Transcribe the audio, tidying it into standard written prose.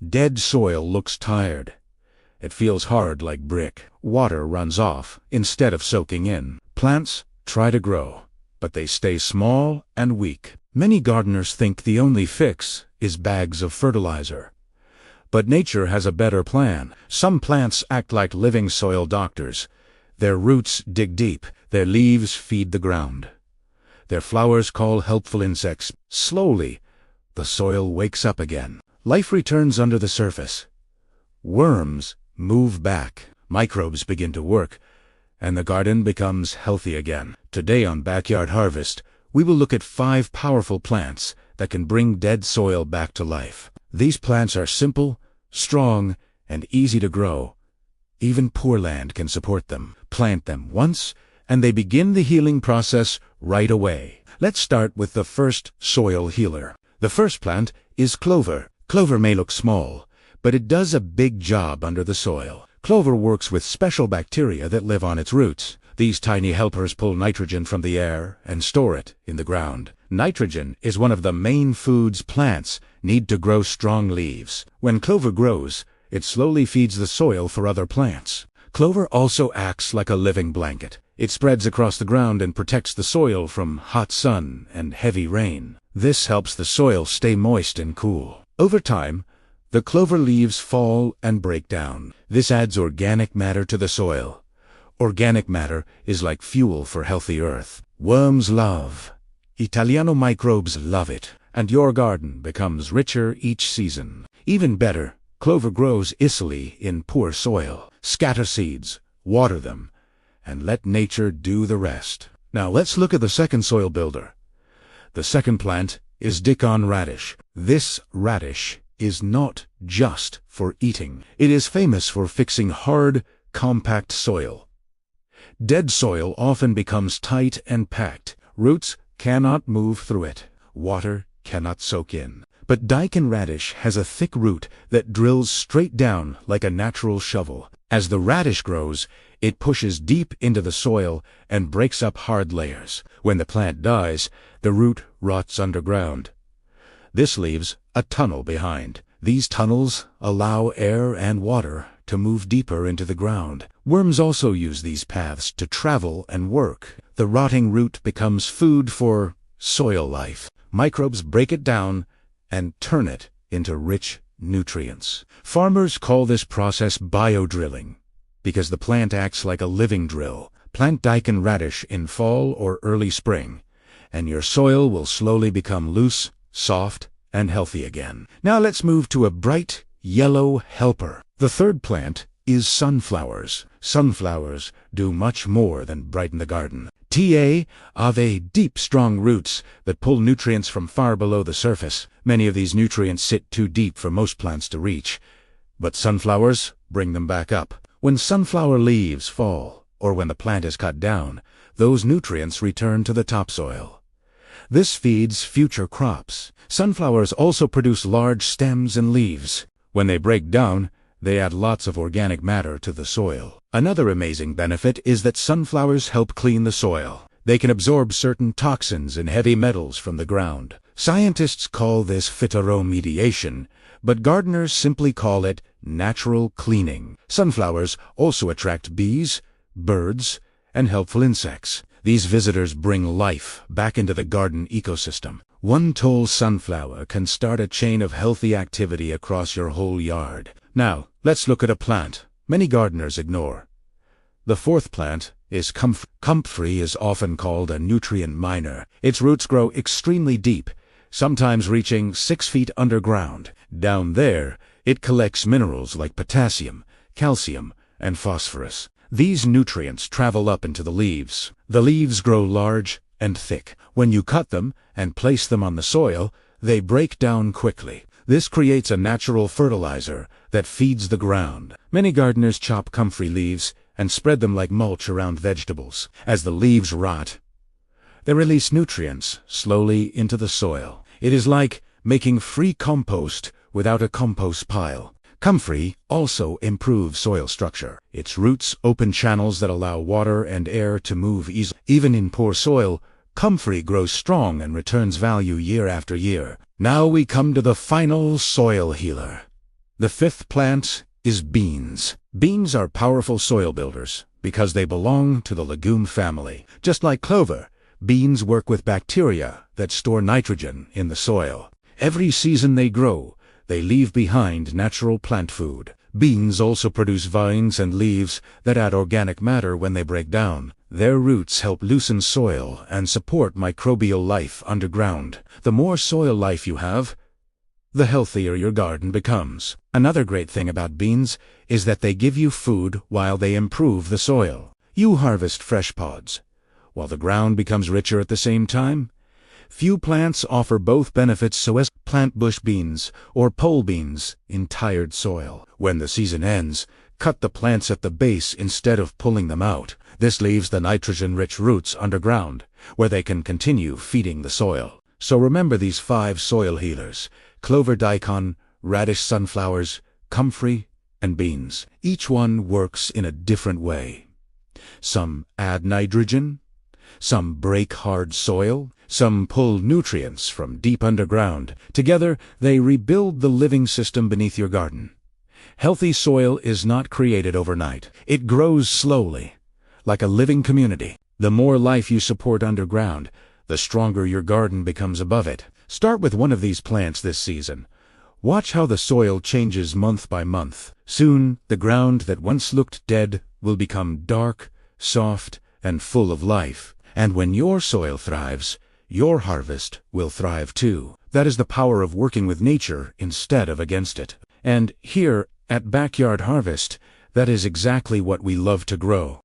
Dead soil looks tired. It feels hard like brick. Water runs off instead of soaking in. Plants try to grow, but they stay small and weak. Many gardeners think the only fix is bags of fertilizer. But nature has a better plan. Some plants act like living soil doctors. Their roots dig deep. Their leaves feed the ground. Their flowers call helpful insects. Slowly, the soil wakes up again. Life returns under the surface. Worms move back. Microbes begin to work, and the garden becomes healthy again. Today on Backyard Harvest, we will look at 5 powerful plants that can bring dead soil back to life. These plants are simple, strong, and easy to grow. Even poor land can support them. Plant them once, and they begin the healing process right away. Let's start with the first soil healer. The first plant is clover. Clover may look small, but it does a big job under the soil. Clover works with special bacteria that live on its roots. These tiny helpers pull nitrogen from the air and store it in the ground. Nitrogen is one of the main foods plants need to grow strong leaves. When clover grows, it slowly feeds the soil for other plants. Clover also acts like a living blanket. It spreads across the ground and protects the soil from hot sun and heavy rain. This helps the soil stay moist and cool. Over time, the clover leaves fall and break down. This adds organic matter to the soil. Organic matter is like fuel for healthy earth. Worms love. Italiano microbes love it. And your garden becomes richer each season. Even better, clover grows easily in poor soil. Scatter seeds, water them, and let nature do the rest. Now let's look at the second soil builder. The second plant is daikon radish. This radish is not just for eating. It is famous for fixing hard, compact soil. Dead soil often becomes tight and packed. Roots cannot move through it. Water cannot soak in. But daikon radish has a thick root that drills straight down like a natural shovel. As the radish grows, it pushes deep into the soil and breaks up hard layers. When the plant dies, the root rots underground. This leaves a tunnel behind. These tunnels allow air and water to move deeper into the ground. Worms also use these paths to travel and work. The rotting root becomes food for soil life. Microbes break it down and turn it into rich nutrients. Farmers call this process biodrilling because the plant acts like a living drill. Plant daikon radish in fall or early spring, and your soil will slowly become loose, soft, and healthy again. Now let's move to a bright yellow helper. The third plant is sunflowers. Sunflowers do much more than brighten the garden. Have deep, strong roots that pull nutrients from far below the surface. Many of these nutrients sit too deep for most plants to reach, but sunflowers bring them back up. When sunflower leaves fall, or when the plant is cut down, those nutrients return to the topsoil. This feeds future crops. Sunflowers also produce large stems and leaves. When they break down, they add lots of organic matter to the soil. Another amazing benefit is that sunflowers help clean the soil. They can absorb certain toxins and heavy metals from the ground. Scientists call this phytoremediation, but gardeners simply call it natural cleaning. Sunflowers also attract bees, birds, and helpful insects. These visitors bring life back into the garden ecosystem. One tall sunflower can start a chain of healthy activity across your whole yard. Now, let's look at a plant many gardeners ignore. The fourth plant is comfrey. Comfrey is often called a nutrient miner. Its roots grow extremely deep, sometimes reaching 6 feet underground. Down there, it collects minerals like potassium, calcium, and phosphorus. These nutrients travel up into the leaves. The leaves grow large and thick. When you cut them and place them on the soil, they break down quickly. This creates a natural fertilizer that feeds the ground. Many gardeners chop comfrey leaves and spread them like mulch around vegetables. As the leaves rot, they release nutrients slowly into the soil. It is like making free compost without a compost pile. Comfrey also improves soil structure. Its roots open channels that allow water and air to move easily. Even in poor soil, comfrey grows strong and returns value year after year. Now we come to the final soil healer, The fifth plant is beans. Beans are powerful soil builders because they belong to the legume family. Just like clover, beans work with bacteria that store nitrogen in the soil. Every season they grow, they leave behind natural plant food. Beans also produce vines and leaves that add organic matter when they break down. Their roots help loosen soil and support microbial life underground. The more soil life you have, the healthier your garden becomes. Another great thing about beans is that they give you food while they improve the soil. You harvest fresh pods, while the ground becomes richer at the same time. Few plants offer both benefits so as plant bush beans or pole beans in tired soil. When the season ends, cut the plants at the base instead of pulling them out. This leaves the nitrogen-rich roots underground, where they can continue feeding the soil. So remember these 5 soil healers: clover, daikon, radish, sunflowers, comfrey, and beans. Each one works in a different way. Some add nitrogen, some break hard soil, some pull nutrients from deep underground. Together, they rebuild the living system beneath your garden. Healthy soil is not created overnight. It grows slowly, like a living community. The more life you support underground, the stronger your garden becomes above it. Start with one of these plants this season. Watch how the soil changes month by month. Soon, the ground that once looked dead will become dark, soft, and full of life. And when your soil thrives, your harvest will thrive too. That is the power of working with nature instead of against it. And here, at Backyard Harvest, that is exactly what we love to grow.